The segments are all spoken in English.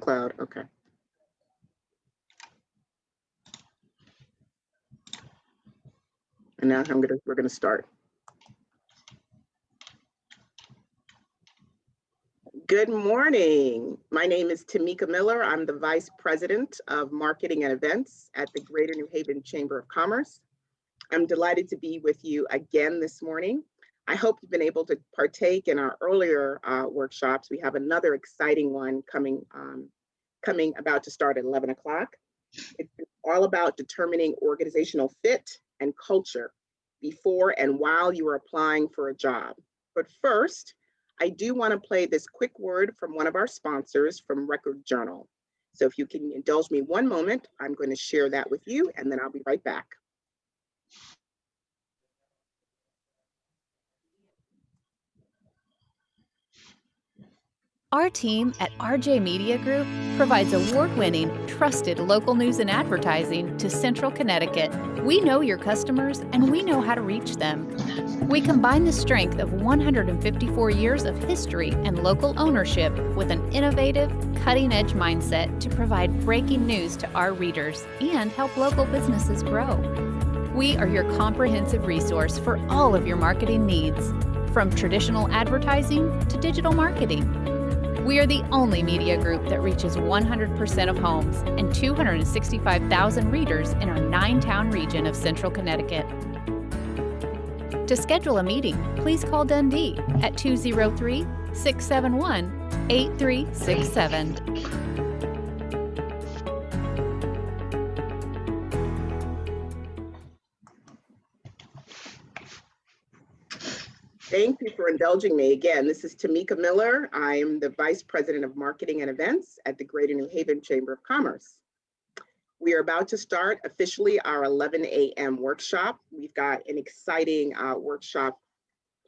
Cloud, okay. And now we're gonna start. Good morning. My name is Tamika Miller. I'm the Vice President of Marketing and Events at the Greater New Haven Chamber of Commerce. I'm delighted to be with you again this morning. I hope you've been able to partake in our earlier workshops. We have another exciting one coming about to start at 11 o'clock. It's all about determining organizational fit and culture before and while you are applying for a job. But first, I do want to play this quick word from one of our sponsors from Record Journal. So if you can indulge me one moment, I'm going to share that with you and then I'll be right back. Our team at RJ Media Group provides award-winning, trusted local news and advertising to Central Connecticut. We know your customers and we know how to reach them. We combine the strength of 154 years of history and local ownership with an innovative, cutting-edge mindset to provide breaking news to our readers and help local businesses grow. We are your comprehensive resource for all of your marketing needs, from traditional advertising to digital marketing. We are the only media group that reaches 100% of homes and 265,000 readers in our 9-town region of Central Connecticut. To schedule a meeting, please call Dundee at 203-671-8367. Thank you for indulging me. Again, this is Tamika Miller. I am the Vice President of Marketing and Events at the Greater New Haven Chamber of Commerce. We are about to start officially our 11 a.m. workshop. We've got an exciting workshop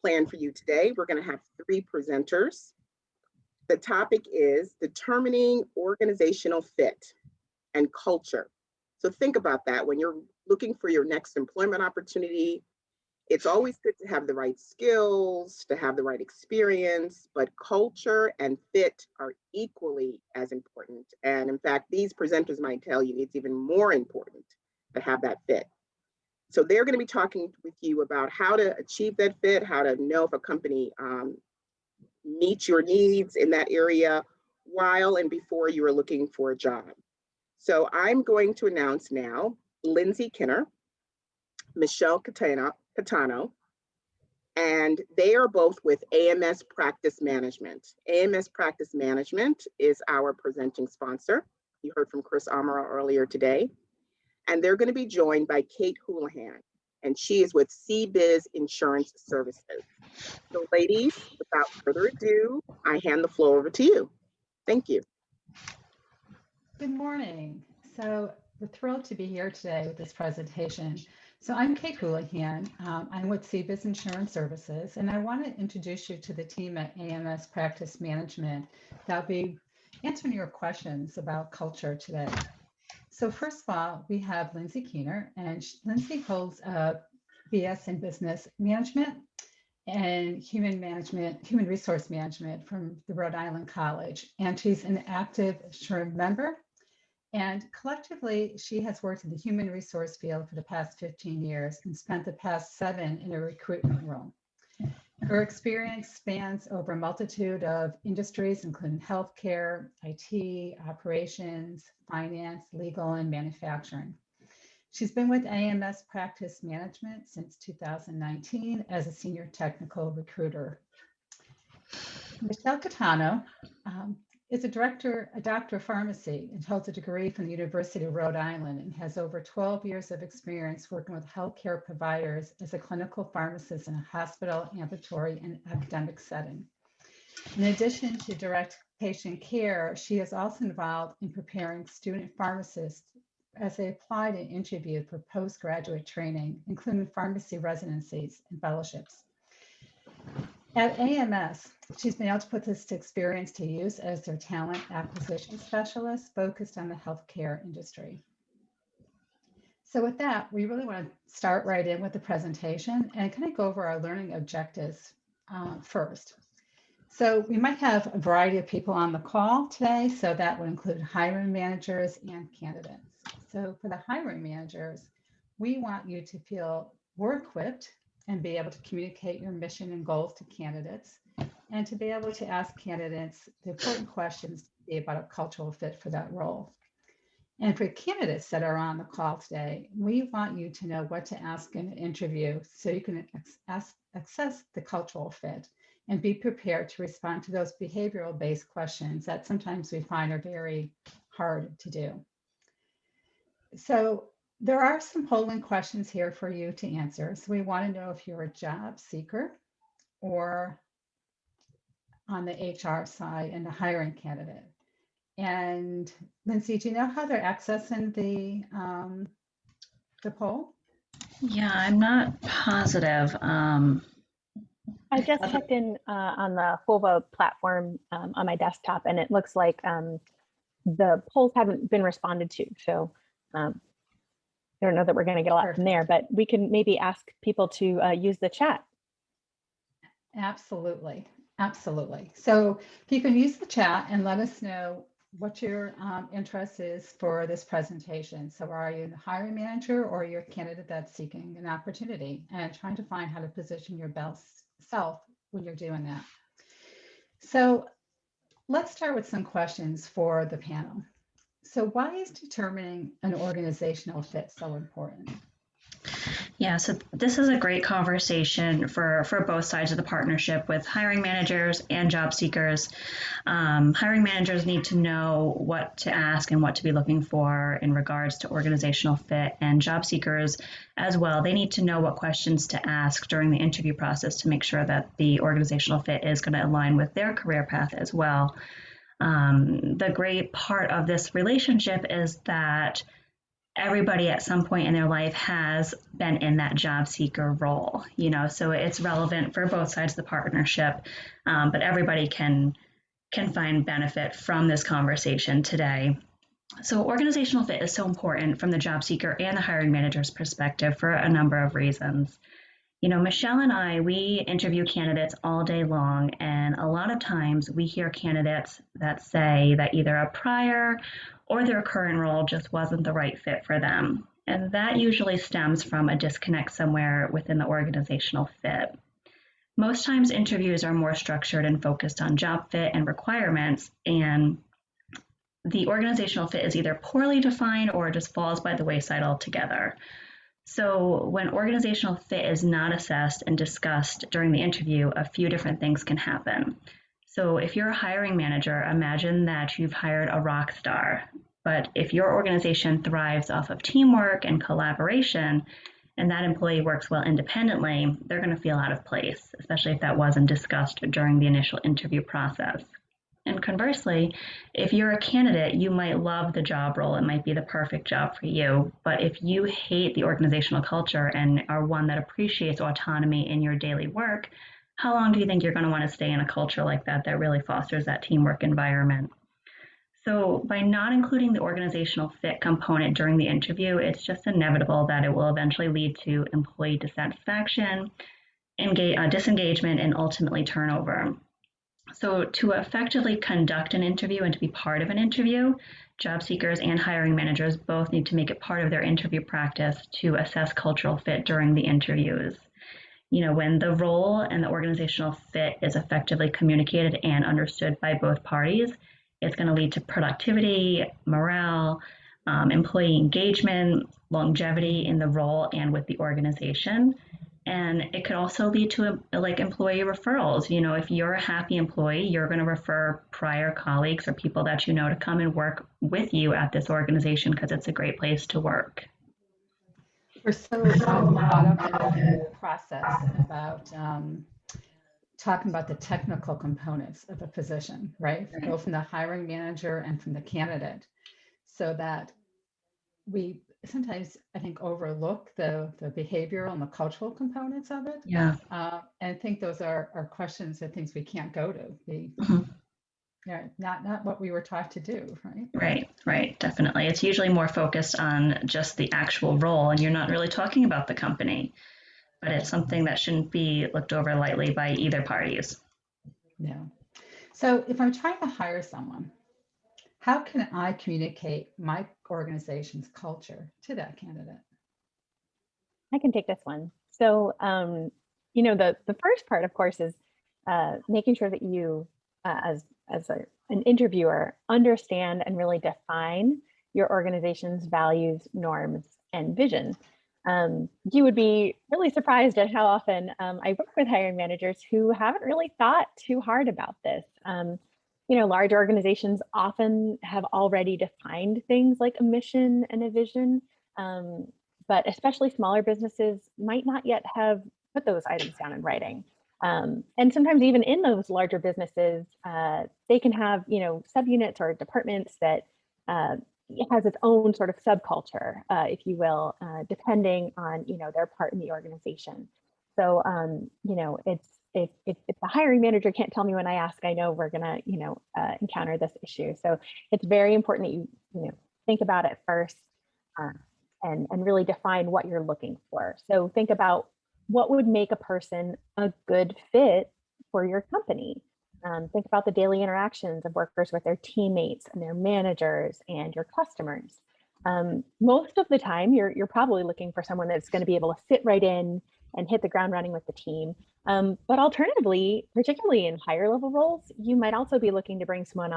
planned for you today. We're going to have 3 presenters. The topic is determining organizational fit and culture. So think about that when you're looking for your next employment opportunity. It's always good to have the right skills, to have the right experience, but culture and fit are equally as important. And in fact, these presenters might tell you it's even more important to have that fit. So they're going to be talking with you about how to achieve that fit, how to know if a company meets your needs in that area while and before you are looking for a job. So I'm going to announce now Lindsay Kinner, Michelle Catano, and they are both with AMS Practice Management. AMS Practice Management is our presenting sponsor. You heard from Chris Amara earlier today. And they're going to be joined by Kate Houlihan, and she is with CBiz Insurance Services. So ladies, without further ado, I hand the floor over to you. Thank you. Good morning. So we're thrilled to be here today with this presentation. So I'm Kate Houlihan. I'm with CBiz Insurance Services, and I want to introduce you to the team at AMS Practice Management that'll be answering your questions about culture today. So first of all, we have Lindsay Keener, and Lindsay holds a BS in Business Management and Human Resource Management from the Rhode Island College, and she's an active SHRM member. And collectively, she has worked in the human resource field for the past 15 years and spent the past 7 in a recruitment role. Her experience spans over a multitude of industries, including healthcare, IT, operations, finance, legal, and manufacturing. She's been with AMS Practice Management since 2019 as a senior technical recruiter. Michelle Catano is a doctor of pharmacy and holds a degree from the University of Rhode Island and has over 12 years of experience working with healthcare providers as a clinical pharmacist in a hospital, ambulatory, and academic setting. In addition to direct patient care, she is also involved in preparing student pharmacists as they apply and interview for postgraduate training, including pharmacy residencies and fellowships. At AMS, she's been able to put this experience to use as their talent acquisition specialist focused on the healthcare industry. So with that, we really want to start right in with the presentation and kind of go over our learning objectives first. So we might have a variety of people on the call today. So that would include hiring managers and candidates. So for the hiring managers, we want you to feel we're equipped and be able to communicate your mission and goals to candidates, and to be able to ask candidates the important questions to be about a cultural fit for that role. And for candidates that are on the call today, we want you to know what to ask in an interview so you can assess the cultural fit and be prepared to respond to those behavioral-based questions that sometimes we find are very hard to do. So there are some polling questions here for you to answer. So we want to know if you're a job seeker or on the HR side and the hiring candidate. And Lindsay, do you know how they're accessing the poll? Yeah, I'm not positive. I just checked in on the FOVA platform on my desktop, and it looks like the polls haven't been responded to. So I don't know that we're going to get a lot from there, but we can maybe ask people to use the chat. Absolutely. Absolutely. So you can use the chat and let us know what your interest is for this presentation. So are you the hiring manager or you're a candidate that's seeking an opportunity and trying to find how to position your best self when you're doing that? So let's start with some questions for the panel. So why is determining an organizational fit so important? Yeah, so this is a great conversation for both sides of the partnership with hiring managers and job seekers. Hiring managers need to know what to ask and what to be looking for in regards to organizational fit, and job seekers as well. They need to know what questions to ask during the interview process to make sure that the organizational fit is going to align with their career path as well. The great part of this relationship is that everybody at some point in their life has been in that job seeker role, so it's relevant for both sides of the partnership, but everybody can find benefit from this conversation today. So organizational fit is so important from the job seeker and the hiring manager's perspective for a number of reasons. Michelle and I, we interview candidates all day long, and a lot of times we hear candidates that say that either a prior or their current role just wasn't the right fit for them. And that usually stems from a disconnect somewhere within the organizational fit. Most times interviews are more structured and focused on job fit and requirements, and the organizational fit is either poorly defined or just falls by the wayside altogether. So when organizational fit is not assessed and discussed during the interview, a few different things can happen. So if you're a hiring manager, imagine that you've hired a rock star. But if your organization thrives off of teamwork and collaboration, and that employee works well independently, they're going to feel out of place, especially if that wasn't discussed during the initial interview process. And conversely, if you're a candidate, you might love the job role. It might be the perfect job for you. But if you hate the organizational culture and are one that appreciates autonomy in your daily work, how long do you think you're going to want to stay in a culture like that really fosters that teamwork environment? So by not including the organizational fit component during the interview, it's just inevitable that it will eventually lead to employee dissatisfaction, disengagement, and ultimately turnover. So to effectively conduct an interview and to be part of an interview, job seekers and hiring managers both need to make it part of their interview practice to assess cultural fit during the interviews. When the role and the organizational fit is effectively communicated and understood by both parties, it's going to lead to productivity, morale, employee engagement, longevity in the role and with the organization. And it could also lead to employee referrals. If you're a happy employee, you're going to refer prior colleagues or people that you know to come and work with you at this organization because it's a great place to work. We're so caught up in the process about talking about the technical components of a position, right? Both from the hiring manager and from the candidate, so that we sometimes, I think, overlook the behavioral and the cultural components of it. Yeah. And think those are questions and things we can't go to. Not what we were taught to do, right? Right, definitely. It's usually more focused on just the actual role, and you're not really talking about the company, but it's something that shouldn't be looked over lightly by either parties. No. So if I'm trying to hire someone, how can I communicate my organization's culture to that candidate? I can take this one. So, you know, the first part, of course, is making sure that you, an interviewer, understand and really define your organization's values, norms, and vision. You would be really surprised at how often I work with hiring managers who haven't really thought too hard about this. You know, large organizations often have already defined things like a mission and a vision, but especially smaller businesses might not yet have put those items down in writing. And sometimes even in those larger businesses, they can have, you know, subunits or departments that it has its own sort of subculture, if you will, depending on, you know, their part in the organization. So, you know, if the hiring manager can't tell me when I ask, I know we're gonna, you know, encounter this issue. So it's very important that you know, think about it first and really define what you're looking for. So think about what would make a person a good fit for your company. Think about the daily interactions of workers with their teammates and their managers and your customers. Most of the time, you're probably looking for someone that's going to be able to fit right in and hit the ground running with the team. But alternatively, particularly in higher level roles, you might also be looking to bring someone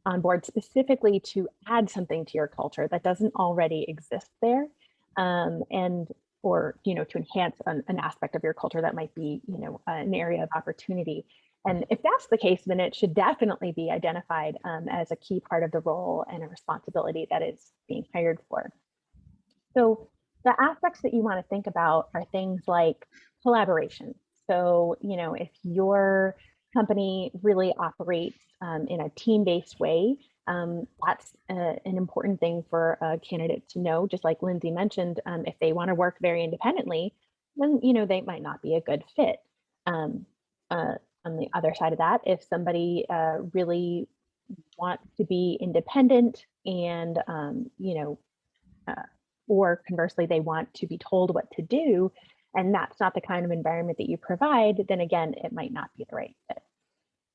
on board specifically to add something to your culture that doesn't already exist there, or, you know, to enhance an aspect of your culture that might be, you know, an area of opportunity. And if that's the case, then it should definitely be identified as a key part of the role and a responsibility that is being hired for. So the aspects that you want to think about are things like collaboration. So, you know, if your company really operates in a team-based way, that's an important thing for a candidate to know. Just like Lindsay mentioned, if they want to work very independently, then, you know, they might not be a good fit. On the other side of that, if somebody really wants to be independent and, you know, or conversely, they want to be told what to do, and that's not the kind of environment that you provide, then again, it might not be the right fit.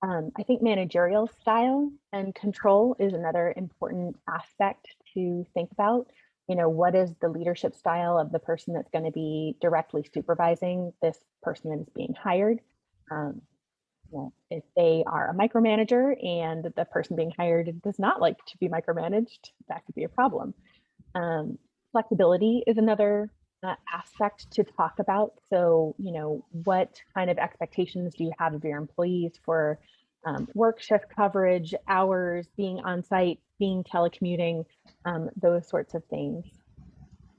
I think managerial style and control is another important aspect to think about. You know, what is the leadership style of the person that's going to be directly supervising this person that is being hired? Well, if they are a micromanager and the person being hired does not like to be micromanaged, that could be a problem. Flexibility is another aspect to talk about. So, you know, what kind of expectations do you have of your employees for work shift coverage, hours, being on site, being telecommuting, those sorts of things.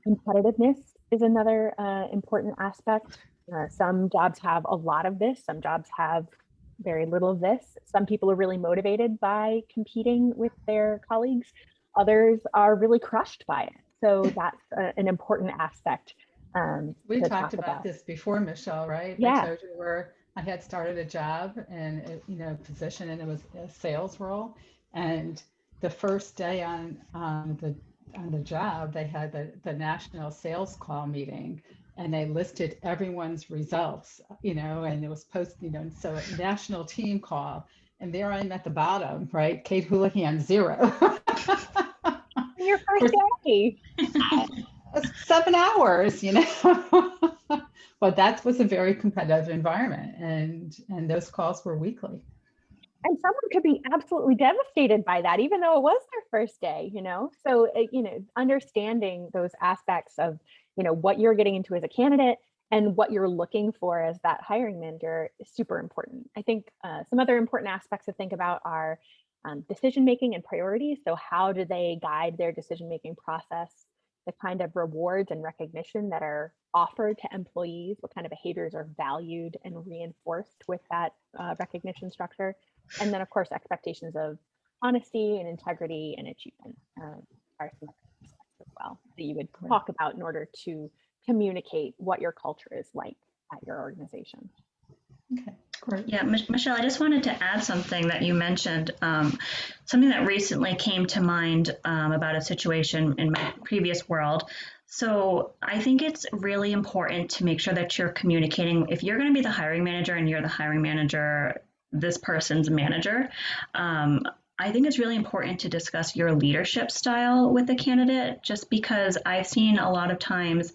Competitiveness is another important aspect. Some jobs have a lot of this, some jobs have very little of this. Some people are really motivated by competing with their colleagues. Others are really crushed by it. So that's an important aspect. We talked about this before, Michelle, right? Yeah. I told you where I had started a job and, you know, position, and it was a sales role. And the first day on the job, they had the national sales call meeting, and they listed everyone's results, you know, and it was posted, you know, and so a national team call, and there I'm at the bottom, right? Kate Houlihan, 0. Your first day. 7 hours, you know. But that was a very competitive environment, and those calls were weekly. And someone could be absolutely devastated by that, even though it was their first day, you know. So, you know, understanding those aspects of, you know, what you're getting into as a candidate and what you're looking for as that hiring manager is super important. I think some other important aspects to think about are decision making and priorities. So how do they guide their decision making process? The kind of rewards and recognition that are offered to employees, what kind of behaviors are valued and reinforced with that recognition structure. And then, of course, expectations of honesty and integrity and achievement are some aspects as well that you would talk about in order to communicate what your culture is like at your organization. Okay, great. Yeah, Michelle, I just wanted to add something that you mentioned, something that recently came to mind about a situation in my previous world. So I think it's really important to make sure that you're communicating. If you're going to be the hiring manager and you're the hiring manager this person's manager. I think it's really important to discuss your leadership style with the candidate, just because I've seen a lot of times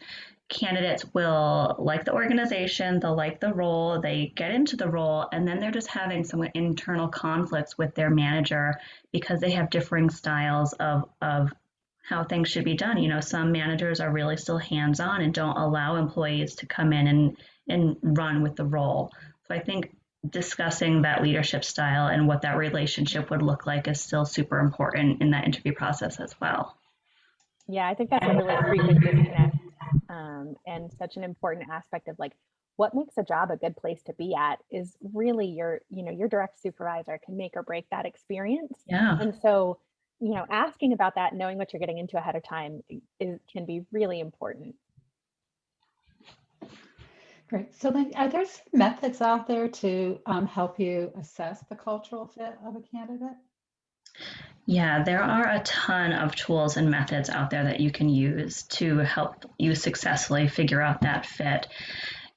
candidates will like the organization, they'll like the role, they get into the role, and then they're just having some internal conflicts with their manager because they have differing styles of how things should be done. You know, some managers are really still hands-on and don't allow employees to come in and run with the role. So I think discussing that leadership style and what that relationship would look like is still super important in that interview process as well. Yeah, I think that's a really frequent disconnect, and such an important aspect of like what makes a job a good place to be at is really your direct supervisor can make or break that experience. Yeah. And so, asking about that, knowing what you're getting into ahead of time can be really important. Great. So then are there some methods out there to help you assess the cultural fit of a candidate? Yeah, there are a ton of tools and methods out there that you can use to help you successfully figure out that fit.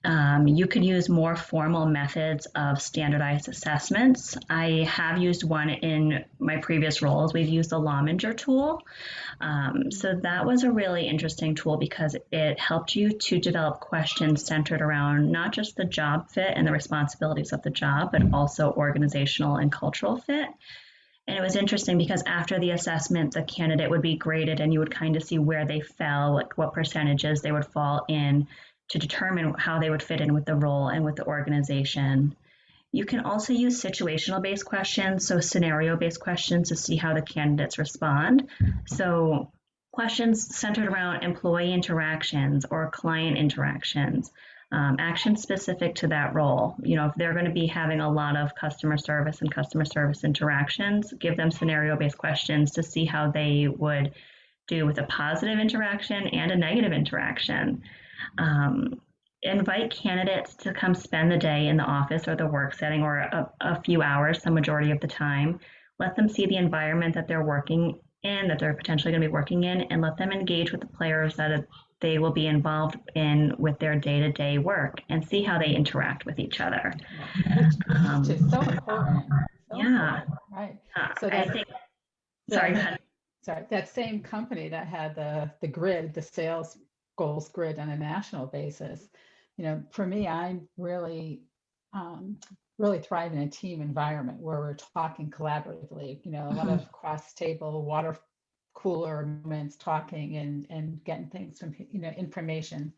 You can use more formal methods of standardized assessments. I have used one in my previous roles. We've used the Lominger tool. So that was a really interesting tool because it helped you to develop questions centered around not just the job fit and the responsibilities of the job, but also organizational and cultural fit. And it was interesting because after the assessment, the candidate would be graded and you would kind of see where they fell, like what percentages they would fall in to determine how they would fit in with the role and with the organization. You can also use situational based questions, so scenario based questions to see how the candidates respond. So questions centered around employee interactions or client interactions, actions specific to that role. You know, if they're going to be having a lot of customer service interactions, give them scenario based questions to see how they would do with a positive interaction and a negative interaction. Invite candidates to come spend the day in the office or the work setting or a few hours, the majority of the time. Let them see the environment that they're working in, that they're potentially going to be working in, and let them engage with the players that they will be involved in with their day-to-day work and see how they interact with each other. Which is so important. Yeah. Important, right. So I think, sorry, go ahead. Sorry, that same company that had the grid, the sales goals grid on a national basis, for me, I'm really thrive in a team environment where we're talking collaboratively, a lot of cross table water cooler moments, talking and getting things from, information.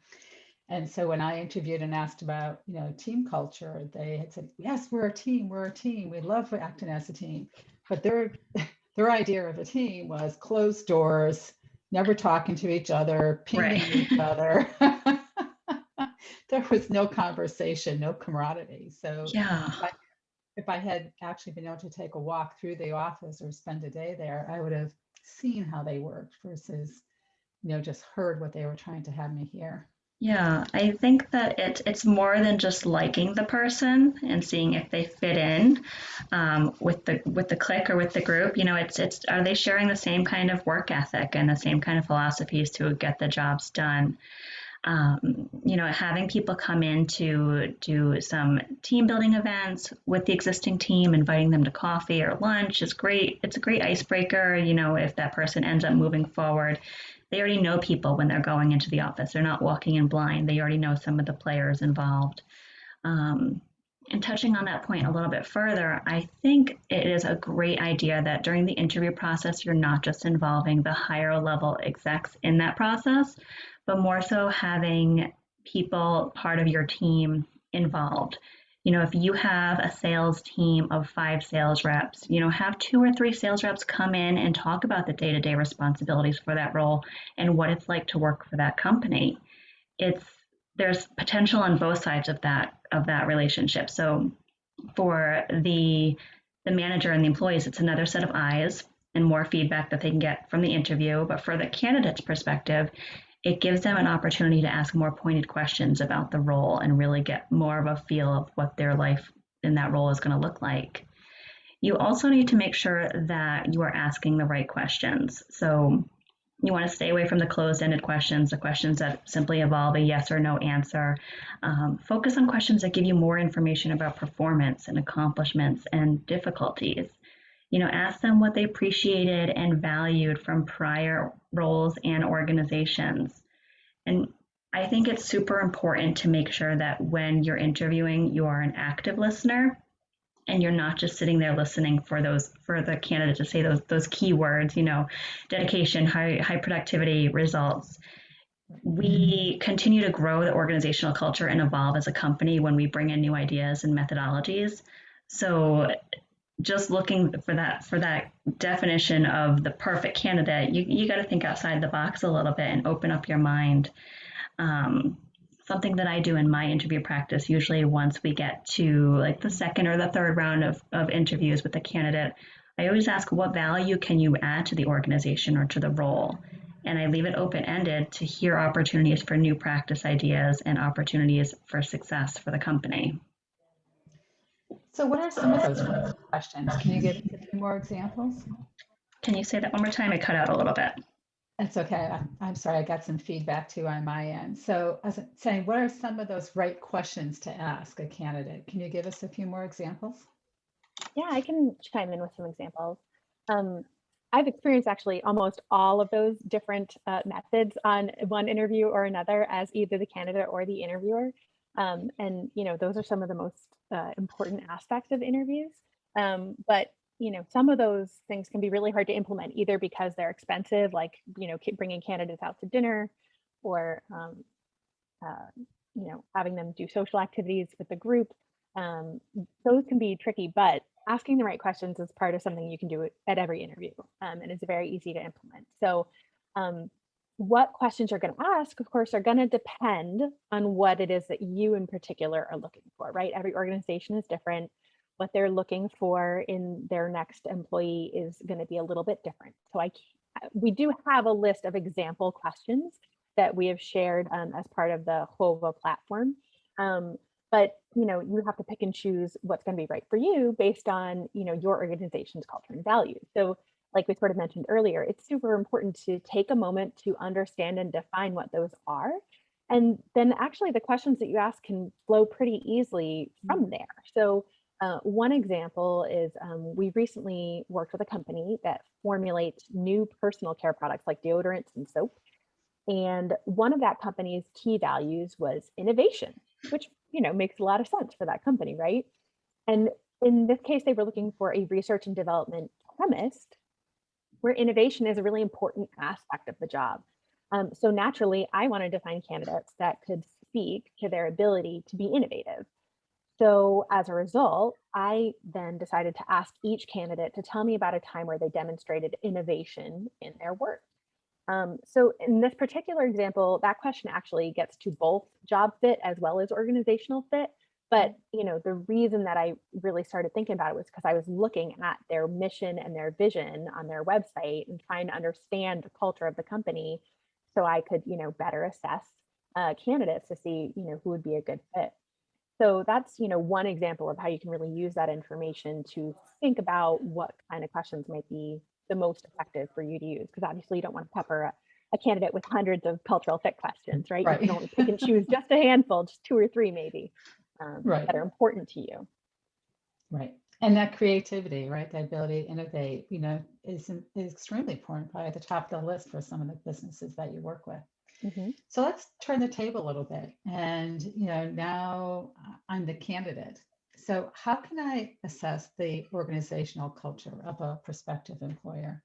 And so when I interviewed and asked about, team culture, they had said, yes, we're a team. We love acting as a team. But their idea of a team was closed doors, never talking to each other, pinging each other. There was no conversation, no camaraderie. So if I had actually been able to take a walk through the office or spend a day there, I would have seen how they worked versus, just heard what they were trying to have me hear. Yeah, I think that it's more than just liking the person and seeing if they fit in with the clique or with the group. It's are they sharing the same kind of work ethic and the same kind of philosophies to get the jobs done. Having people come in to do some team building events with the existing team, inviting them to coffee or lunch is great. It's a great icebreaker. If that person ends up moving forward, they already know people when they're going into the office. They're not walking in blind. They already know some of the players involved. And touching on that point a little bit further, I think it is a great idea that during the interview process, you're not just involving the higher level execs in that process, but more so having people, part of your team, involved. If you have a sales team of 5 sales reps, have 2 or 3 sales reps come in and talk about the day-to-day responsibilities for that role and what it's like to work for that company. There's potential on both sides of that relationship. So for the manager and the employees, it's another set of eyes and more feedback that they can get from the interview. But for the candidate's perspective, it gives them an opportunity to ask more pointed questions about the role and really get more of a feel of what their life in that role is going to look like. You also need to make sure that you are asking the right questions. So You want to stay away from the closed-ended questions, the questions that simply involve a yes or no answer. Focus on questions that give you more information about performance and accomplishments and difficulties. Ask them what they appreciated and valued from prior roles and organizations. And I think it's super important to make sure that when you're interviewing, you are an active listener and you're not just sitting there listening for the candidate to say those key words, dedication, high productivity, results. We continue to grow the organizational culture and evolve as a company when we bring in new ideas and methodologies. So just looking for that definition of the perfect candidate, you got to think outside the box a little bit and open up your mind. Something that I do in my interview practice, usually once we get to like the second or the third round of interviews with the candidate, I always ask, what value can you add to the organization or to the role? And I leave it open-ended to hear opportunities for new practice ideas and opportunities for success for the company. So what are some of those questions? Can you give a few more examples? Can you say that one more time? I cut out a little bit. That's okay. I'm sorry, I got some feedback too on my end. So I was saying, what are some of those right questions to ask a candidate? Can you give us a few more examples? Yeah, I can chime in with some examples. I've experienced actually almost all of those different methods on one interview or another as either the candidate or the interviewer. And, those are some of the most important aspects of interviews. But some of those things can be really hard to implement, either because they're expensive, like, bringing candidates out to dinner, or, having them do social activities with the group. Those can be tricky, but asking the right questions is part of something you can do at every interview, and it's very easy to implement. So what questions you're going to ask, of course, are going to depend on what it is that you in particular are looking for, right? Every organization is different. What they're looking for in their next employee is going to be a little bit different. So we do have a list of example questions that we have shared as part of the HOVA platform. But you have to pick and choose what's going to be right for you based on your organization's culture and values. So like we sort of mentioned earlier, it's super important to take a moment to understand and define what those are. And then actually the questions that you ask can flow pretty easily from there. So one example is we recently worked with a company that formulates new personal care products like deodorants and soap. And one of that company's key values was innovation, which makes a lot of sense for that company, right? And in this case, they were looking for a research and development chemist, where innovation is a really important aspect of the job. So naturally, I wanted to find candidates that could speak to their ability to be innovative. So as a result, I then decided to ask each candidate to tell me about a time where they demonstrated innovation in their work. So in this particular example, that question actually gets to both job fit as well as organizational fit. But the reason that I really started thinking about it was because I was looking at their mission and their vision on their website and trying to understand the culture of the company, so I could better assess candidates to see who would be a good fit. So that's one example of how you can really use that information to think about what kind of questions might be the most effective for you to use, because obviously you don't want to pepper a candidate with hundreds of cultural fit questions, right? You can only pick and choose just a handful, just 2 or 3 maybe, that are important to you. Right. And that creativity, right? The ability to innovate, is extremely important, probably at the top of the list for some of the businesses that you work with. Mm-hmm. So let's turn the table a little bit. And, now I'm the candidate. So how can I assess the organizational culture of a prospective employer?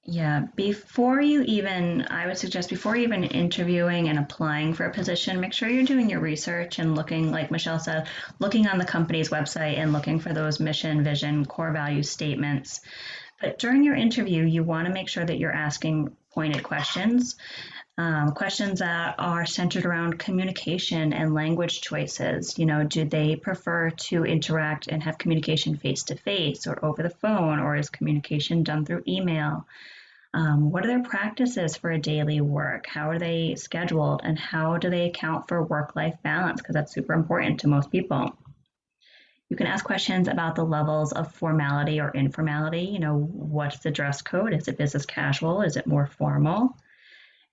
Yeah, I would suggest before even interviewing and applying for a position, make sure you're doing your research and looking, like Michelle said, looking on the company's website and looking for those mission, vision, core value statements. But during your interview, you want to make sure that you're asking pointed questions. Questions that are centered around communication and language choices. Do they prefer to interact and have communication face-to-face or over the phone, or is communication done through email? What are their practices for a daily work? How are they scheduled, and how do they account for work-life balance? Because that's super important to most people. You can ask questions about the levels of formality or informality. You know, what's the dress code? Is it business casual? Is it more formal?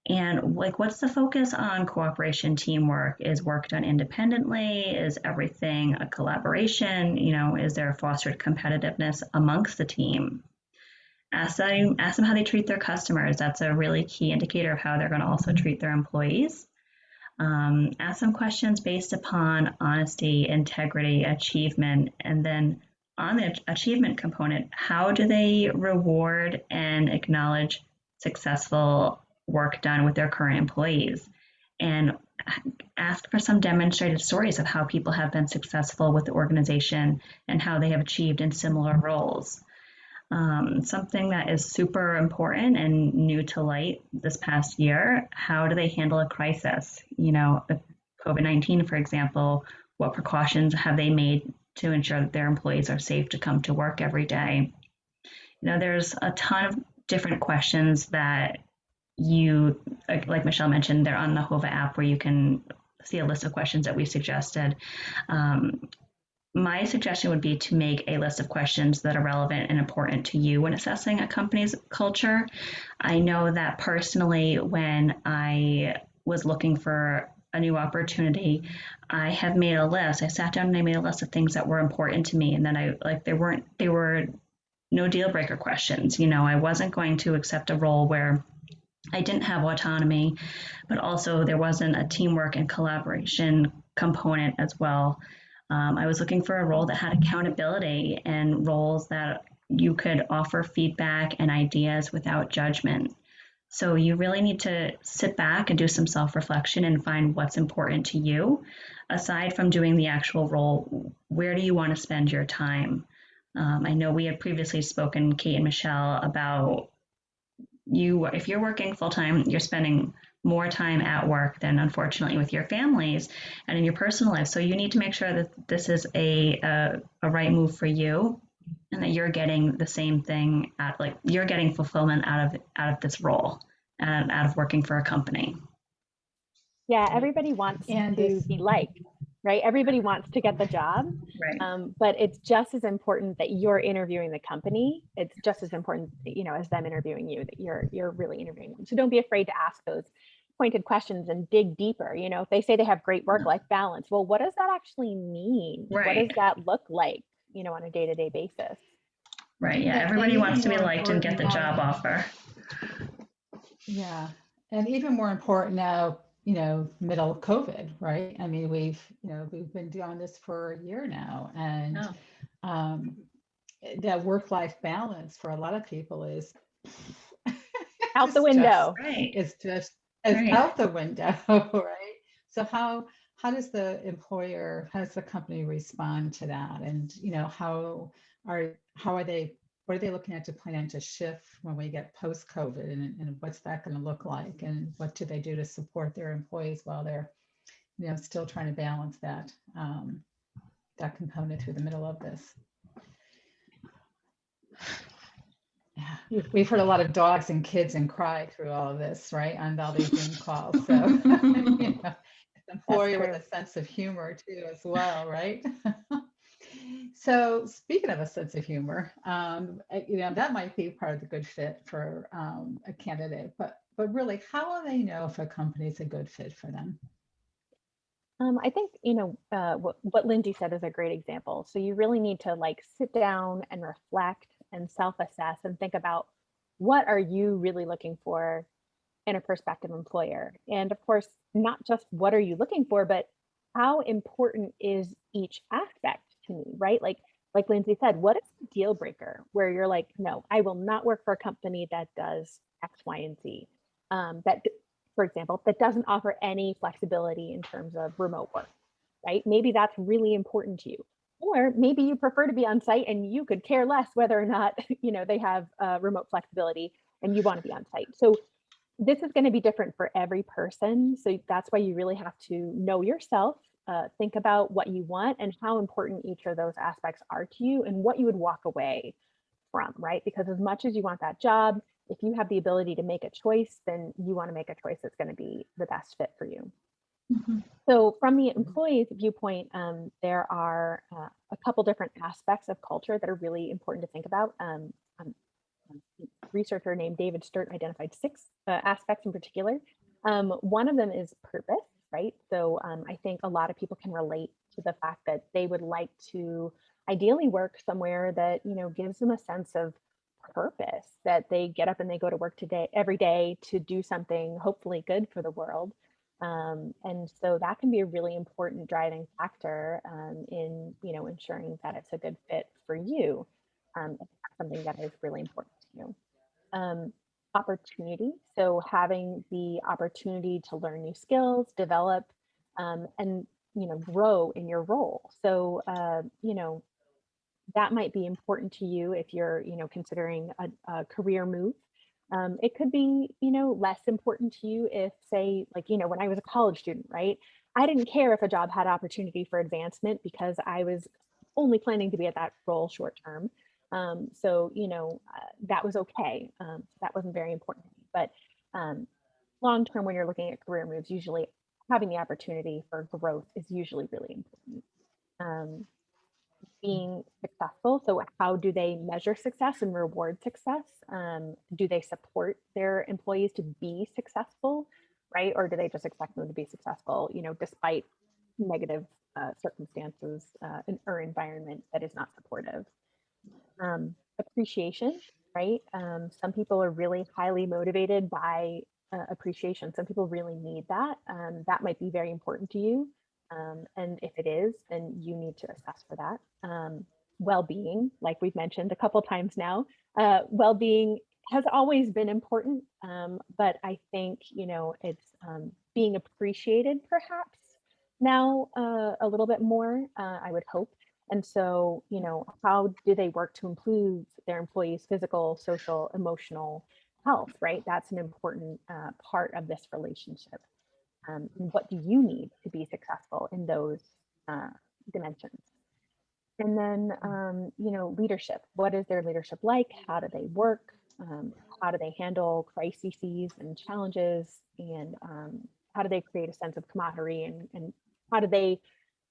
And like, what's the focus on cooperation, teamwork? Is work done independently? Is everything a collaboration? You know, is there fostered competitiveness amongst the team? Ask them how they treat their customers. That's a really key indicator of how they're going to also treat their employees. Ask them questions based upon honesty, integrity, achievement, and then on the achievement component, how do they reward and acknowledge successful work done with their current employees? And ask for some demonstrated stories of how people have been successful with the organization and how they have achieved in similar roles. Something that is super important and new to light this past year, how do they handle a crisis? You know, COVID-19, for example, what precautions have they made to ensure that their employees are safe to come to work every day? You know, there's a ton of different questions that you, like Michelle mentioned, they're on the HOVA app where you can see a list of questions that we suggested. My suggestion would be to make a list of questions that are relevant and important to you when assessing a company's culture. I know that personally, when I was looking for a new opportunity, I have made a list. I sat down and I made a list of things that were important to me. And then they were no deal breaker questions. You know, I wasn't going to accept a role where I didn't have autonomy, but also there wasn't a teamwork and collaboration component as well. I was looking for a role that had accountability and roles that you could offer feedback and ideas without judgment. So you really need to sit back and do some self-reflection and find what's important to you. Aside from doing the actual role, where do you want to spend your time? I know we had previously spoken, Kate and Michelle, about if you're working full-time, you're spending more time at work than unfortunately with your families and in your personal life. So you need to make sure that this is a right move for you and that you're getting the same thing you're getting fulfillment out of this role and out of working for a company. Yeah, everybody wants to be liked, right? Everybody wants to get the job, right? But it's just as important that you're interviewing the company. It's just as important, you know, as them interviewing you, that you're really interviewing them. So don't be afraid to ask those pointed questions and dig deeper. You know, if they say they have great work-life balance, well, what does that actually mean? Right. What does that look like, you know, on a day-to-day basis? Right. Yeah. Everybody wants to be liked and get the job offer. Yeah. And even more important now, you know, middle of COVID, right? I mean, we've been doing this for a year now, and that work-life balance for a lot of people is out the window. It's just out the window, right? So how does the company respond to that? And, you know, what are they looking at to plan to shift when we get post-COVID, and what's that going to look like? And what do they do to support their employees while they're, you know, still trying to balance that component through the middle of this? Yeah, we've heard a lot of dogs and kids and cry through all of this, right? On all these Zoom calls. So, you know, employer with a sense of humor too, as well, right? So speaking of a sense of humor, you know, that might be part of the good fit for a candidate, but really, how will they know if a company is a good fit for them? I think, you know, what Lindsay said is a great example. So you really need to like sit down and reflect and self-assess and think about, what are you really looking for in a prospective employer? And of course, not just what are you looking for, but how important is each aspect to me, right? Like Lindsay said, what is the deal breaker where you're like, no, I will not work for a company that does X, Y, and Z. For example, that doesn't offer any flexibility in terms of remote work, right? Maybe that's really important to you. Or maybe you prefer to be on site and you could care less whether or not, you know, they have remote flexibility and you want to be on site. So this is going to be different for every person. So that's why you really have to know yourself, think about what you want and how important each of those aspects are to you and what you would walk away from, right? Because as much as you want that job, if you have the ability to make a choice, then you want to make a choice that's going to be the best fit for you. Mhm. So from the employee's viewpoint, there are a couple different aspects of culture that are really important to think about. A researcher named David Sturt identified 6 aspects in particular. One of them is purpose, right? So I think a lot of people can relate to the fact that they would like to ideally work somewhere that, you know, gives them a sense of purpose, that they get up and they go to work today, every day, to do something hopefully good for the world. And so that can be a really important driving factor in, you know, ensuring that it's a good fit for you. If that's something that is really important to you. Opportunity. So having the opportunity to learn new skills, develop, and, you know, grow in your role. So, you know, that might be important to you if you're, you know, considering a career move. It could be, you know, less important to you if, say, like, you know, when I was a college student, right? I didn't care if a job had opportunity for advancement because I was only planning to be at that role short term. So, you know, that was okay. That wasn't very important to me. But long term, when you're looking at career moves, usually having the opportunity for growth is usually really important. Being successful. So how do they measure success and reward success? Do they support their employees to be successful, right? Or do they just expect them to be successful, you know, despite negative circumstances or environment that is not supportive? Appreciation, right? Some people are really highly motivated by appreciation. Some people really need that. That might be very important to you. And if it is, then you need to assess for that. Well-being, like we've mentioned a couple times now, well-being has always been important, but I think, you know, it's being appreciated perhaps now a little bit more, I would hope. And so, you know, how do they work to improve their employees' physical, social, emotional health, right? That's an important part of this relationship. And what do you need to be successful in those dimensions? And then, you know, leadership. What is their leadership like? How do they work? How do they handle crises and challenges? And how do they create a sense of camaraderie? And how do they,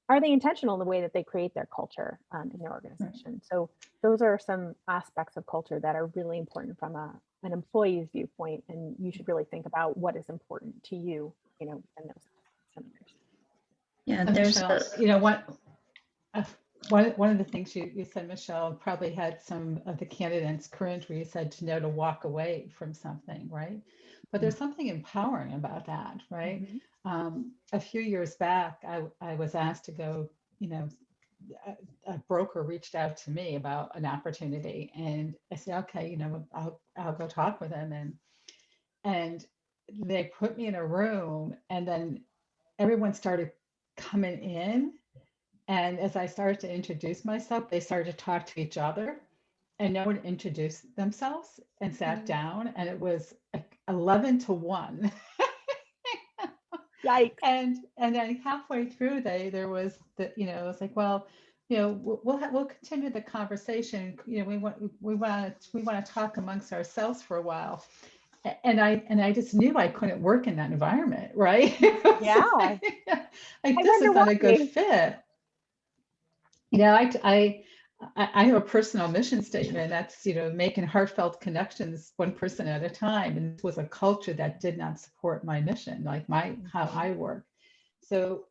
are they intentional in the way that they create their culture in their organization? So those are some aspects of culture that are really important from an employee's viewpoint. And you should really think about what is important to you, you know, in those seminars. Yeah, And there's Michelle, you know what? One of the things you said, Michelle, probably had some of the candidates current where you said to know to walk away from something, right? But there's something empowering about that, right? A few years back, I was asked to go, you know, a broker reached out to me about an opportunity, and I said, okay, you know, I'll go talk with him, and they put me in a room, and then everyone started coming in. And as I started to introduce myself, they started to talk to each other, and no one introduced themselves and sat down, and it was 11 to 1. Yikes. And then halfway through, there was the, you know, it was like, well, you know, we'll continue the conversation. You know, we want to talk amongst ourselves for a while. And I just knew I couldn't work in that environment, right? Yeah. Like this is not a good fit. You know, I have a personal mission statement that's, you know, making heartfelt connections one person at a time. And it was a culture that did not support my mission, like how I work. So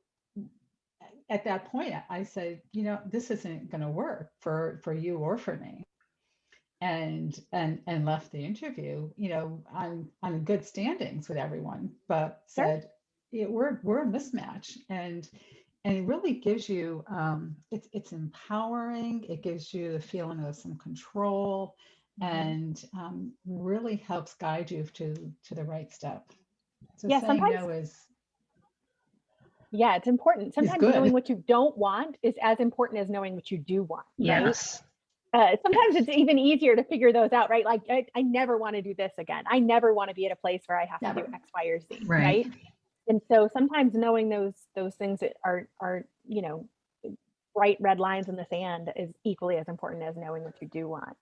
at that point, I said, you know, this isn't going to work for you or for me. And left the interview, you know, on good standings with everyone, but said, yeah, we're a mismatch. And it really gives you, it's empowering. It gives you the feeling of some control, and really helps guide you to the right step. So yeah, saying sometimes no is it's important. Sometimes good. knowing what you don't want is as important as knowing what you do want. yes. Right? Sometimes it's even easier to figure those out, right? Like I never want to do this again. I never want to be at a place where I have to do X, Y, or Z, right? And so sometimes knowing those things that are, you know, bright red lines in the sand is equally as important as knowing what you do want.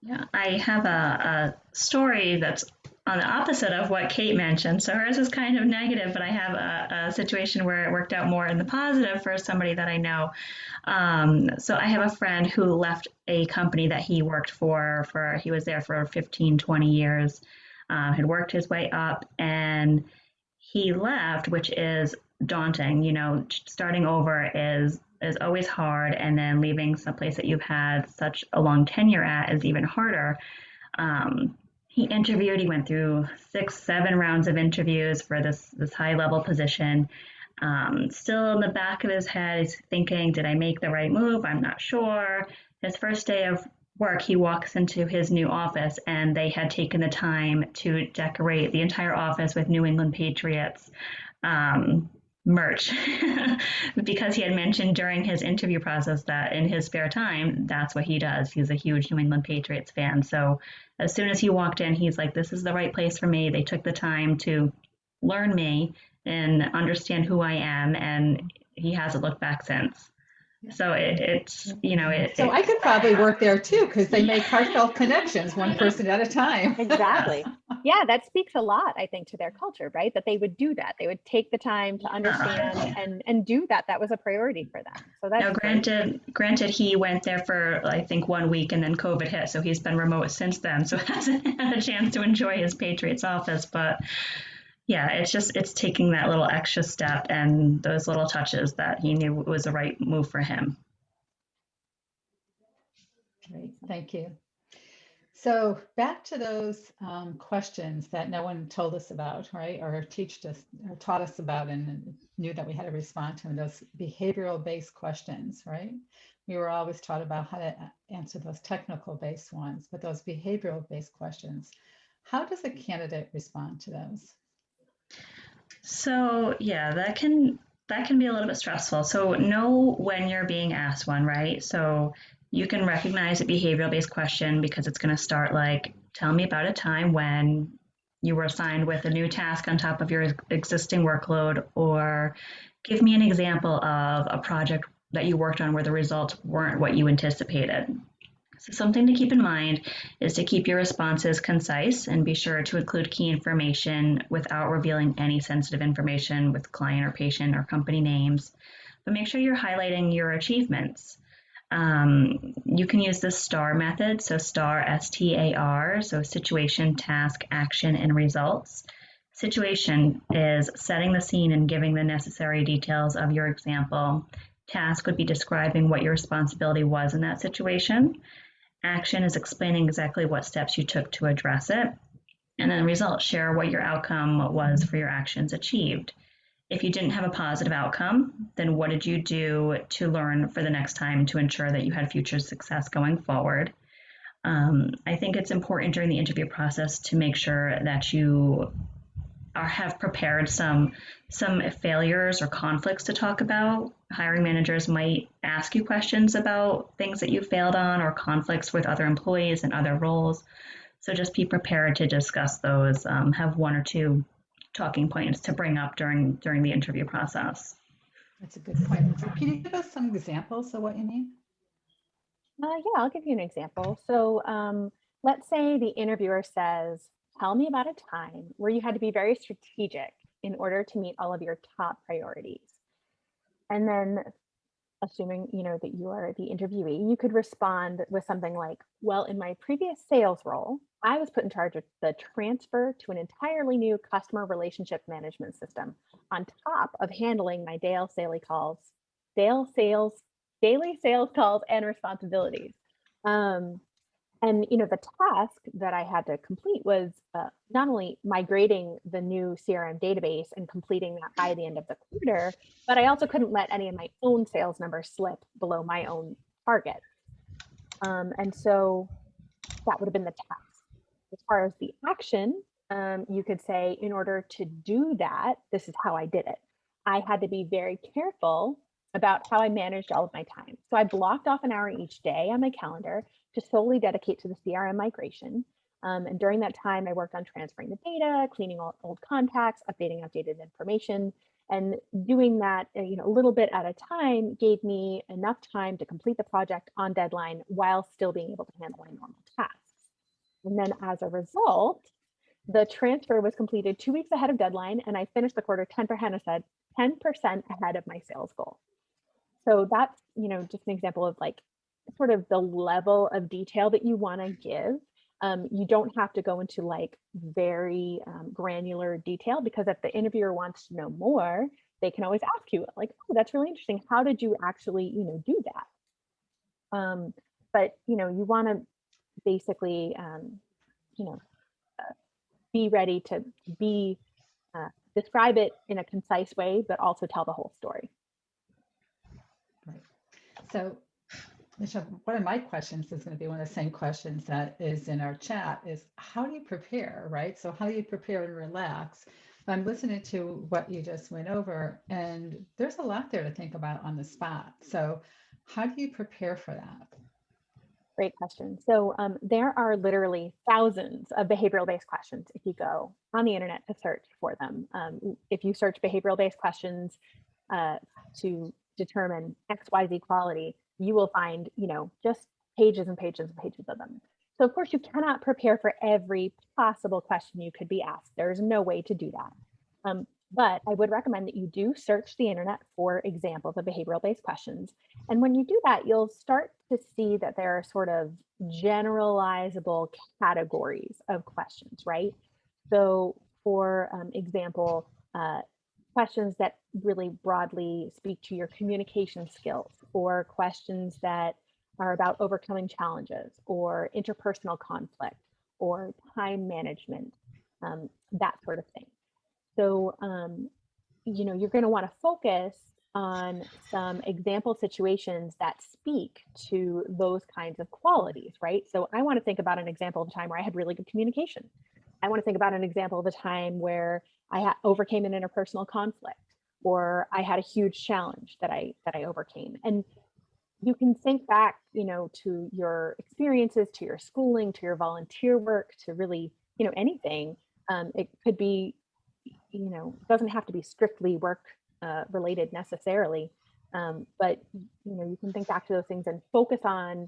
Yeah, I have a story that's on the opposite of what Kate mentioned. So hers is kind of negative, but I have a situation where it worked out more in the positive for somebody that I know. So I have a friend who left a company that he worked for he was there for 15, 20 years, had worked his way up, and he left, which is daunting. You know, starting over is always hard, and then leaving someplace that you've had such a long tenure at is even harder. He interviewed, he went through 6, 7 rounds of interviews for this high level position. Still in the back of his head, he's thinking, did I make the right move? I'm not sure. His first day of work, he walks into his new office, and they had taken the time to decorate the entire office with New England Patriots merch because he had mentioned during his interview process that in his spare time, that's what he does. He's a huge New England Patriots fan. So as soon as he walked in, he's like, this is the right place for me. They took the time to learn me and understand who I am, and he hasn't looked back since. So it's, you know, So I could probably work there too, because they make heartfelt connections, one person at a time. Exactly. Yeah, that speaks a lot, I think, to their culture, right? That they would do that. They would take the time to understand and do that. That was a priority for them. So that's now, granted, he went there for I think 1 week, and then COVID hit, so he's been remote since then, so hasn't had a chance to enjoy his Patriots office. But yeah, it's taking that little extra step and those little touches that he knew was the right move for him. Great, thank you. So back to those questions that no one told us about, right? Or taught us about and knew that we had to respond to, and those behavioral-based questions, right? We were always taught about how to answer those technical-based ones, but those behavioral-based questions, how does a candidate respond to those? So yeah, that can be a little bit stressful. So know when you're being asked one, right? So you can recognize a behavioral-based question because it's going to start like, tell me about a time when you were assigned with a new task on top of your existing workload, or give me an example of a project that you worked on where the results weren't what you anticipated. So something to keep in mind is to keep your responses concise and be sure to include key information without revealing any sensitive information with client or patient or company names, but make sure you're highlighting your achievements. You can use the STAR method, so STAR, S-T-A-R, so situation, task, action, and results. Situation is setting the scene and giving the necessary details of your example. Task would be describing what your responsibility was in that situation. Action is explaining exactly what steps you took to address it. And then results, share what your outcome was for your actions achieved. If you didn't have a positive outcome, then what did you do to learn for the next time to ensure that you had future success going forward? I think it's important during the interview process to make sure that you have prepared some failures or conflicts to talk about. Hiring managers might ask you questions about things that you failed on or conflicts with other employees and other roles. So just be prepared to discuss those, have 1 or 2 talking points to bring up during the interview process. That's a good point. Can you give us some examples of what you mean? Yeah, I'll give you an example. So let's say the interviewer says, tell me about a time where you had to be very strategic in order to meet all of your top priorities. And then assuming, that you are the interviewee, you could respond with something like, well, in my previous sales role, I was put in charge of the transfer to an entirely new customer relationship management system on top of handling my daily sales calls and responsibilities. And the task that I had to complete was not only migrating the new CRM database and completing that by the end of the quarter, but I also couldn't let any of my own sales numbers slip below my own target. And so that would have been the task. As far as the action, you could say, in order to do that, this is how I did it. I had to be very careful about how I managed all of my time. So I blocked off an hour each day on my calendar to solely dedicate to the CRM migration. And during that time, I worked on transferring the data, cleaning all old contacts, updating outdated information, and doing that a little bit at a time gave me enough time to complete the project on deadline while still being able to handle my normal tasks. And then as a result, the transfer was completed 2 weeks ahead of deadline, and I finished the quarter 10% ahead of my sales goal. So that's, just an example of like sort of the level of detail that you want to give. You don't have to go into like very granular detail, because if the interviewer wants to know more, they can always ask you like, oh, that's really interesting. How did you actually, do that? But, you want to basically, be ready to be, describe it in a concise way, but also tell the whole story. Right. So, Michelle, one of my questions is going to be one of the same questions that is in our chat is, how do you prepare, right? So how do you prepare and relax? I'm listening to what you just went over, and there's a lot there to think about on the spot. So how do you prepare for that? Great question. So there are literally thousands of behavioral-based questions if you go on the internet to search for them. If you search behavioral-based questions to determine XYZ quality, you will find, just pages and pages and pages of them. So of course you cannot prepare for every possible question you could be asked. There's no way to do that. But I would recommend that you do search the internet for examples of behavioral-based questions. And when you do that, you'll start to see that there are sort of generalizable categories of questions, right? So for example, questions that really broadly speak to your communication skills, or questions that are about overcoming challenges or interpersonal conflict or time management, that sort of thing. So, you're going to want to focus on some example situations that speak to those kinds of qualities, right? So I want to think about an example of a time where I had really good communication. I want to think about an example of a time where I overcame an interpersonal conflict, or I had a huge challenge that I overcame. And you can think back, to your experiences, to your schooling, to your volunteer work, to really, anything. It could be, doesn't have to be strictly work related necessarily, but you can think back to those things and focus on,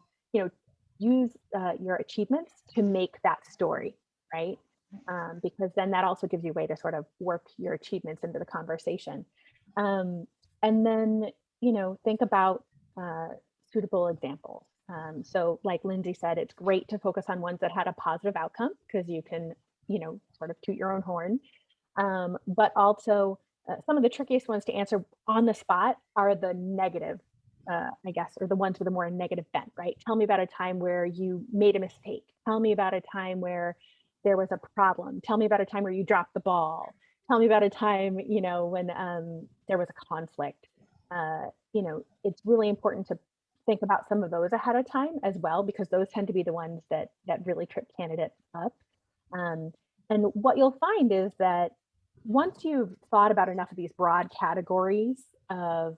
use your achievements to make that story, right? Because then that also gives you a way to sort of work your achievements into the conversation. And then, think about suitable examples. So like Lindsay said, it's great to focus on ones that had a positive outcome, because you can, sort of toot your own horn. But also some of the trickiest ones to answer on the spot are the negative, I guess, or the ones with a more negative bent, right? Tell me about a time where you made a mistake. Tell me about a time where there was a problem. Tell me about a time where you dropped the ball. Tell me about a time, when there was a conflict. It's really important to think about some of those ahead of time as well, because those tend to be the ones that really trip candidates up. And what you'll find is that once you've thought about enough of these broad categories of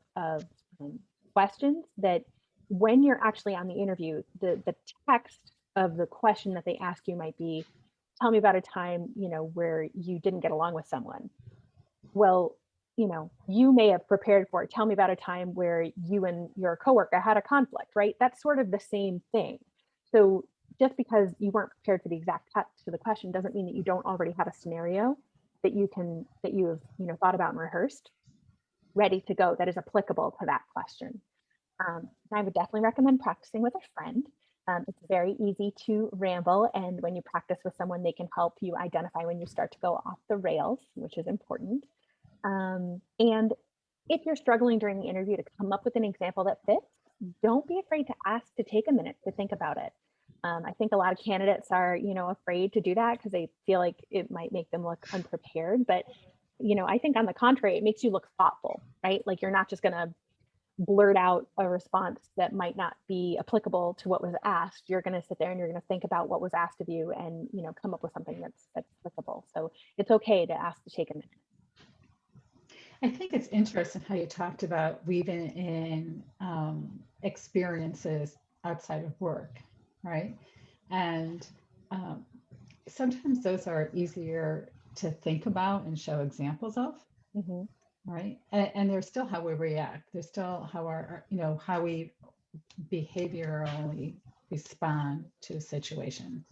questions, that when you're actually on the interview, the text of the question that they ask you might be, tell me about a time, where you didn't get along with someone. Well, you may have prepared for it. Tell me about a time where you and your coworker had a conflict, right? That's sort of the same thing. So just because you weren't prepared for the exact text of the question doesn't mean that you don't already have a scenario that you have thought about and rehearsed, ready to go, that is applicable to that question. I would definitely recommend practicing with a friend. It's very easy to ramble, and when you practice with someone, they can help you identify when you start to go off the rails, which is important. And if you're struggling during the interview to come up with an example that fits, don't be afraid to ask to take a minute to think about it. I think a lot of candidates are, afraid to do that because they feel like it might make them look unprepared. But, I think on the contrary, it makes you look thoughtful, right? Like you're not just going to blurt out a response that might not be applicable to what was asked. You're going to sit there and you're going to think about what was asked of you and, come up with something that's applicable. So it's okay to ask to take a minute. I think it's interesting how you talked about weaving in experiences outside of work, right? And sometimes those are easier to think about and show examples of, right? And they're still how we react. They're still how how we behaviorally respond to a situation.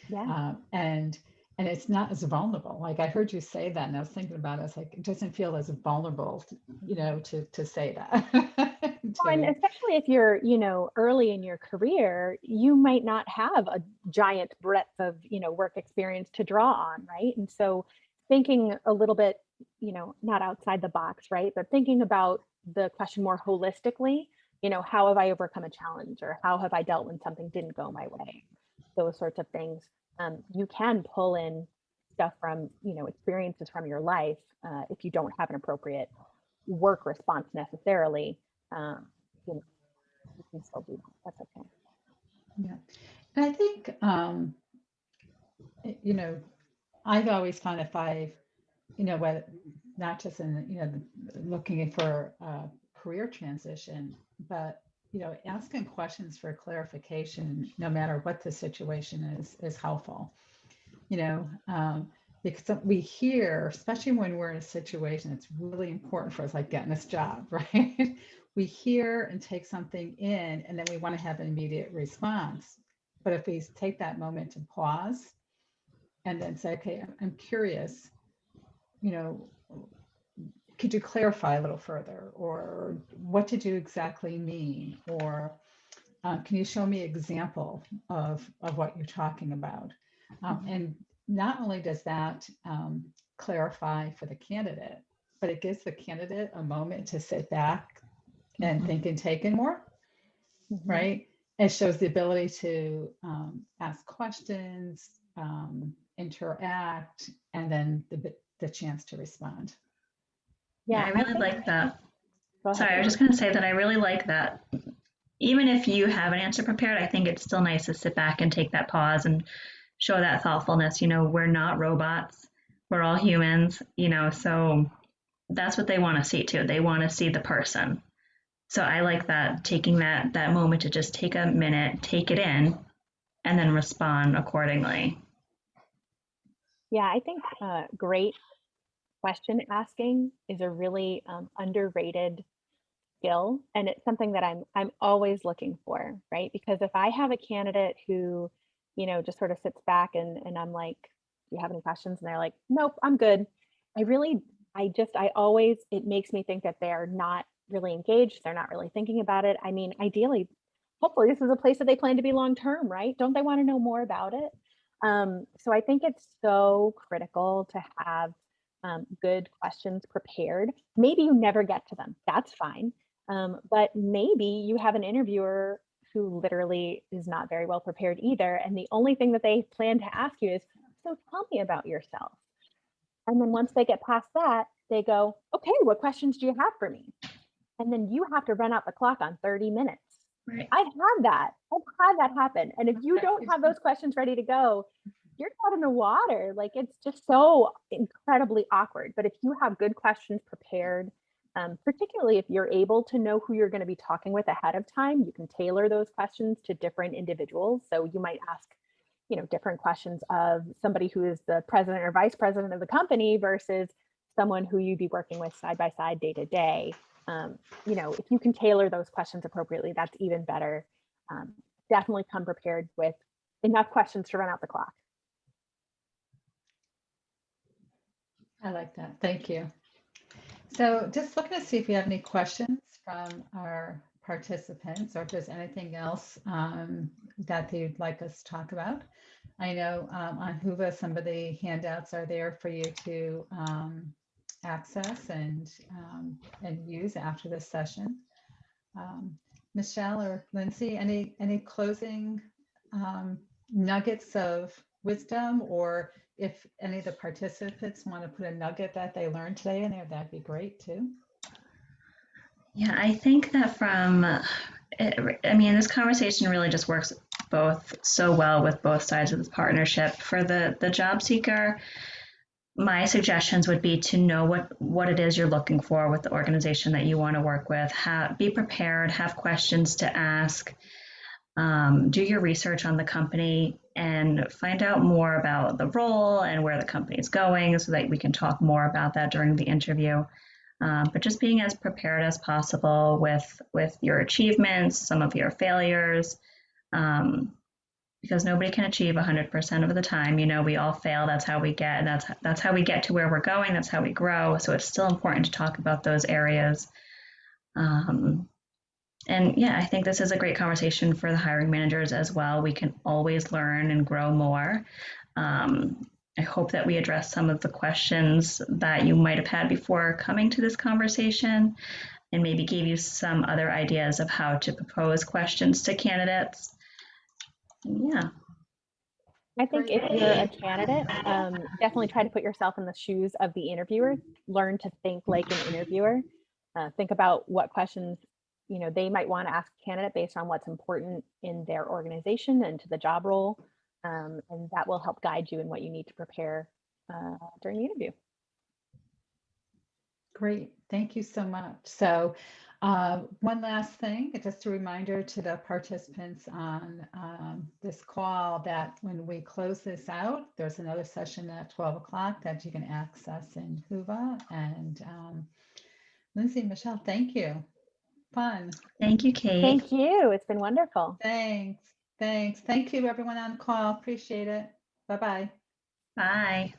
Yeah. And and it's not as vulnerable. Like I heard you say that, and I was thinking about it. It's like it doesn't feel as vulnerable, to say that. Well, and especially if you're, early in your career, you might not have a giant breadth of, work experience to draw on, right? And so thinking a little bit, not outside the box, right? But thinking about the question more holistically, how have I overcome a challenge, or how have I dealt when something didn't go my way? Those sorts of things. You can pull in stuff from, experiences from your life if you don't have an appropriate work response necessarily. You can still do that. That's okay. Yeah. And I think, I've always found if I, whether not just in, looking for a career transition, but, asking questions for clarification, no matter what the situation is helpful, because we hear, especially when we're in a situation, it's really important for us, like getting this job, right? We hear and take something in, and then we want to have an immediate response. But if we take that moment to pause and then say, okay, I'm curious, could you clarify a little further? Or what did you exactly mean? Or can you show me an example of what you're talking about? And not only does that clarify for the candidate, but it gives the candidate a moment to sit back and think and take in more, right? It shows the ability to ask questions, interact, and then the chance to respond. Yeah, I really like that. Go ahead. Sorry, I was just going to say that I really like that. Even if you have an answer prepared, I think it's still nice to sit back and take that pause and show that thoughtfulness. We're not robots. We're all humans, so that's what they want to see too. They want to see the person. So I like that, taking that moment to just take a minute, take it in, and then respond accordingly. Yeah, I think great question asking is a really underrated skill, and it's something that I'm always looking for, right? Because if I have a candidate who, just sort of sits back and I'm like, do you have any questions? And they're like, nope, I'm good. I always, it makes me think that they're not really engaged. They're not really thinking about it. I mean, ideally, hopefully this is a place that they plan to be long-term, right? Don't they want to know more about it? So I think it's so critical to have good questions prepared. Maybe you never get to them. That's fine. But maybe you have an interviewer who literally is not very well prepared either. And the only thing that they plan to ask you is, so tell me about yourself. And then once they get past that, they go, okay, what questions do you have for me? And then you have to run out the clock on 30 minutes. Right. I've had that happen. And if you don't have those questions ready to go, you're out in the water. Like, it's just so incredibly awkward. But if you have good questions prepared, particularly if you're able to know who you're going to be talking with ahead of time, you can tailor those questions to different individuals. So you might ask, different questions of somebody who is the president or vice president of the company versus someone who you'd be working with side by side, day to day. If you can tailor those questions appropriately, that's even better. Definitely come prepared with enough questions to run out the clock. I like that. Thank you. So just looking to see if we have any questions from our participants, or if there's anything else that they'd like us to talk about. I know on Whova, some of the handouts are there for you to access and use after this session. Michelle or Lindsay, any closing nuggets of wisdom, or if any of the participants want to put a nugget that they learned today in there, that'd be great too. Yeah, I think that this conversation really just works both so well with both sides of this partnership. For the job seeker, my suggestions would be to know what it is you're looking for with the organization that you want to work with. Be prepared, have questions to ask, do your research on the company, and find out more about the role and where the company is going so that we can talk more about that during the interview. But just being as prepared as possible with your achievements, some of your failures, because nobody can achieve 100% of the time. You know, we all fail. That's how we get, that's how we get to where we're going. That's how we grow. So it's still important to talk about those areas. And yeah, I think this is a great conversation for the hiring managers as well. We can always learn and grow more. I hope that we address some of the questions that you might have had before coming to this conversation, and maybe gave you some other ideas of how to propose questions to candidates. And yeah. I think if you're a candidate, definitely try to put yourself in the shoes of the interviewer. Learn to think like an interviewer. Think about what questions they might want to ask a candidate based on what's important in their organization and to the job role, and that will help guide you in what you need to prepare during the interview. Great, thank you so much. So one last thing, just a reminder to the participants on this call that when we close this out, there's another session at 12 o'clock that you can access in Whova. And Lindsay, Michelle, thank you. Fun. Thank you, Kate. Thank you. It's been wonderful. Thanks. Thank you, everyone on the call. Appreciate it. Bye-bye. Bye.